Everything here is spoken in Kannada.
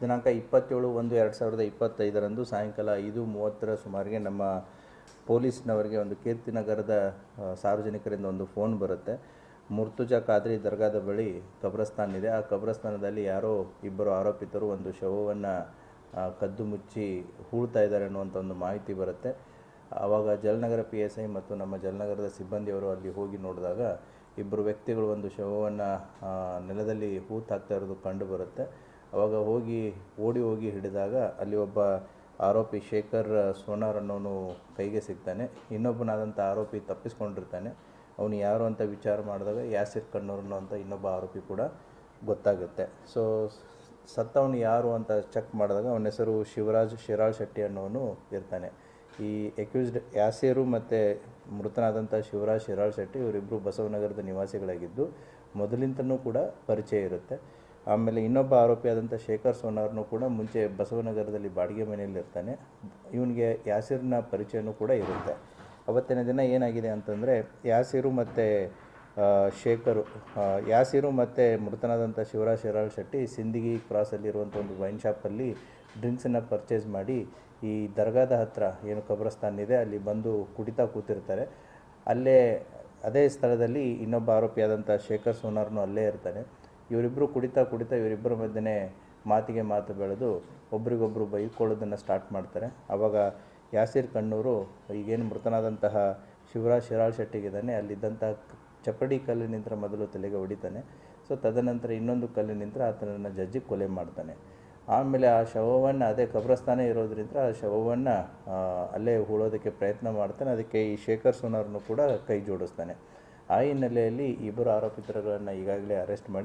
ದಿನಾಂಕ 27/1/2025 ಸಾಯಂಕಾಲ 5:30 ಸುಮಾರಿಗೆ ನಮ್ಮ ಪೊಲೀಸ್ನವರಿಗೆ ಒಂದು ಕೀರ್ತಿನಗರದ ಸಾರ್ವಜನಿಕರಿಂದ ಒಂದು ಫೋನ್ ಬರುತ್ತೆ. ಮುರ್ತುಜಾ ಖಾದ್ರಿ ದರ್ಗಾದ ಬಳಿ ಕಬ್ರಸ್ತಾನ್ ಇದೆ. ಆ ಕಬ್ರಸ್ತಾನದಲ್ಲಿ ಯಾರೋ ಇಬ್ಬರು ಆರೋಪಿತರು ಒಂದು ಶವವನ್ನು ಕದ್ದು ಮುಚ್ಚಿ ಹೂಳ್ತಾ ಇದ್ದಾರೆ ಅನ್ನುವಂಥ ಒಂದು ಮಾಹಿತಿ ಬರುತ್ತೆ. ಆವಾಗ ಜಲನಗರ PSI ಮತ್ತು ನಮ್ಮ ಜಲನಗರದ ಸಿಬ್ಬಂದಿಯವರು ಅಲ್ಲಿ ಹೋಗಿ ನೋಡಿದಾಗ ಇಬ್ಬರು ವ್ಯಕ್ತಿಗಳು ಒಂದು ಶವವನ್ನು ನೆಲದಲ್ಲಿ ಹೂತಾಕ್ತಾ ಇರೋದು ಕಂಡು ಬರುತ್ತೆ. ಆವಾಗ ಓಡಿ ಹೋಗಿ ಹಿಡಿದಾಗ ಅಲ್ಲಿ ಒಬ್ಬ ಆರೋಪಿ ಶೇಖರ್ ಸೋನಾರ್ ಅನ್ನೋನು ಕೈಗೆ ಸಿಗ್ತಾನೆ. ಇನ್ನೊಬ್ಬನಾದಂಥ ಆರೋಪಿ ತಪ್ಪಿಸ್ಕೊಂಡಿರ್ತಾನೆ. ಅವನು ಯಾರು ಅಂತ ವಿಚಾರ ಮಾಡಿದಾಗ ಯಾಸಿರ್ ಕಣ್ಣೂರ್ ಅನ್ನೋಂಥ ಇನ್ನೊಬ್ಬ ಆರೋಪಿ ಕೂಡ ಗೊತ್ತಾಗುತ್ತೆ. ಸೊ ಸತ್ತವನು ಯಾರು ಅಂತ ಚೆಕ್ ಮಾಡಿದಾಗ ಅವನ ಹೆಸರು ಶಿವರಾಜ್ ಶಿರಾಳ್ ಶೆಟ್ಟಿ ಅನ್ನೋನು ಇರ್ತಾನೆ. ಈ ಅಕ್ಯೂಸ್ಡ್ ಯಾಸಿರು ಮತ್ತು ಮೃತನಾದಂಥ ಶಿವರಾಜ್ ಶಿರಾಳ್ ಶೆಟ್ಟಿ ಇವರಿಬ್ಬರು ಬಸವನಗರದ ನಿವಾಸಿಗಳಾಗಿದ್ದು ಮೊದಲಿಂದನೂ ಕೂಡ ಪರಿಚಯ ಇರುತ್ತೆ. ಆಮೇಲೆ ಇನ್ನೊಬ್ಬ ಆರೋಪಿಯಾದಂಥ ಶೇಖರ್ ಸೋನಾರ್ನು ಕೂಡ ಮುಂಚೆ ಬಸವನಗರದಲ್ಲಿ ಬಾಡಿಗೆ ಮನೆಯಲ್ಲಿ ಇರ್ತಾನೆ. ಇವನಿಗೆ ಯಾಸಿರ್ನ ಪರಿಚಯನೂ ಕೂಡ ಇರುತ್ತೆ. ಅವತ್ತಿನ ದಿನ ಏನಾಗಿದೆ ಅಂತಂದರೆ ಯಾಸಿರು ಮತ್ತು ಮೃತನಾದಂಥ ಶಿವರಾಜ್ ಶಿರಾಳ್ ಶೆಟ್ಟಿ ಸಿಂದಗಿ ಕ್ರಾಸಲ್ಲಿರುವಂಥ ಒಂದು ವೈನ್ ಶಾಪಲ್ಲಿ ಡ್ರಿಂಕ್ಸನ್ನು ಪರ್ಚೇಸ್ ಮಾಡಿ ಈ ದರ್ಗಾದ ಹತ್ತಿರ ಏನು ಕಬ್ರಸ್ತಾನ್ ಇದೆ ಅಲ್ಲಿ ಬಂದು ಕುಡಿತಾ ಕೂತಿರ್ತಾರೆ. ಅದೇ ಸ್ಥಳದಲ್ಲಿ ಇನ್ನೊಬ್ಬ ಆರೋಪಿಯಾದಂಥ ಶೇಖರ್ ಸೋನಾರ್ನು ಅಲ್ಲೇ ಇರ್ತಾನೆ. ಇವರಿಬ್ಬರು ಕುಡಿತಾ ಇವರಿಬ್ಬರ ಮಧ್ಯೆ ಮಾತಿಗೆ ಮಾತು ಬೆಳೆದು ಒಬ್ರಿಗೊಬ್ಬರು ಬೈಕೊಳ್ಳೋದನ್ನು ಸ್ಟಾರ್ಟ್ ಮಾಡ್ತಾರೆ. ಆವಾಗ ಯಾಸಿರ್ ಕಣ್ಣೂರು ಈಗೇನು ಮೃತನಾದಂತಹ ಶಿವರಾಜ್ ಶಿರಾಳ್ ಶೆಟ್ಟಿಗಿದ್ದಾನೆ ಅಲ್ಲಿದ್ದಂಥ ಚಪ್ಪಡಿ ಕಲ್ಲಿನಿಂದ ಮೊದಲು ತಲೆಗೆ ಹೊಡಿತಾನೆ. ಸೊ ತದನಂತರ ಇನ್ನೊಂದು ಕಲ್ಲಿನಿಂದ ಆತನನ್ನು ಜಜ್ಜಿ ಕೊಲೆ ಮಾಡ್ತಾನೆ. ಆಮೇಲೆ ಆ ಶವವನ್ನು ಅದೇ ಕಬ್ರಸ್ತಾನ ಇರೋದ್ರಿಂದ ಆ ಶವವನ್ನು ಅಲ್ಲೇ ಹೂಳೋದಕ್ಕೆ ಪ್ರಯತ್ನ ಮಾಡ್ತಾನೆ. ಅದಕ್ಕೆ ಈ ಶೇಖರ್ ಸೋನಾರ್ನು ಕೂಡ ಕೈ ಜೋಡಿಸ್ತಾನೆ. ಆ ಹಿನ್ನೆಲೆಯಲ್ಲಿ ಇಬ್ಬರು ಆರೋಪಿತರುಗಳನ್ನು ಈಗಾಗಲೇ ಅರೆಸ್ಟ್ ಮಾಡಿ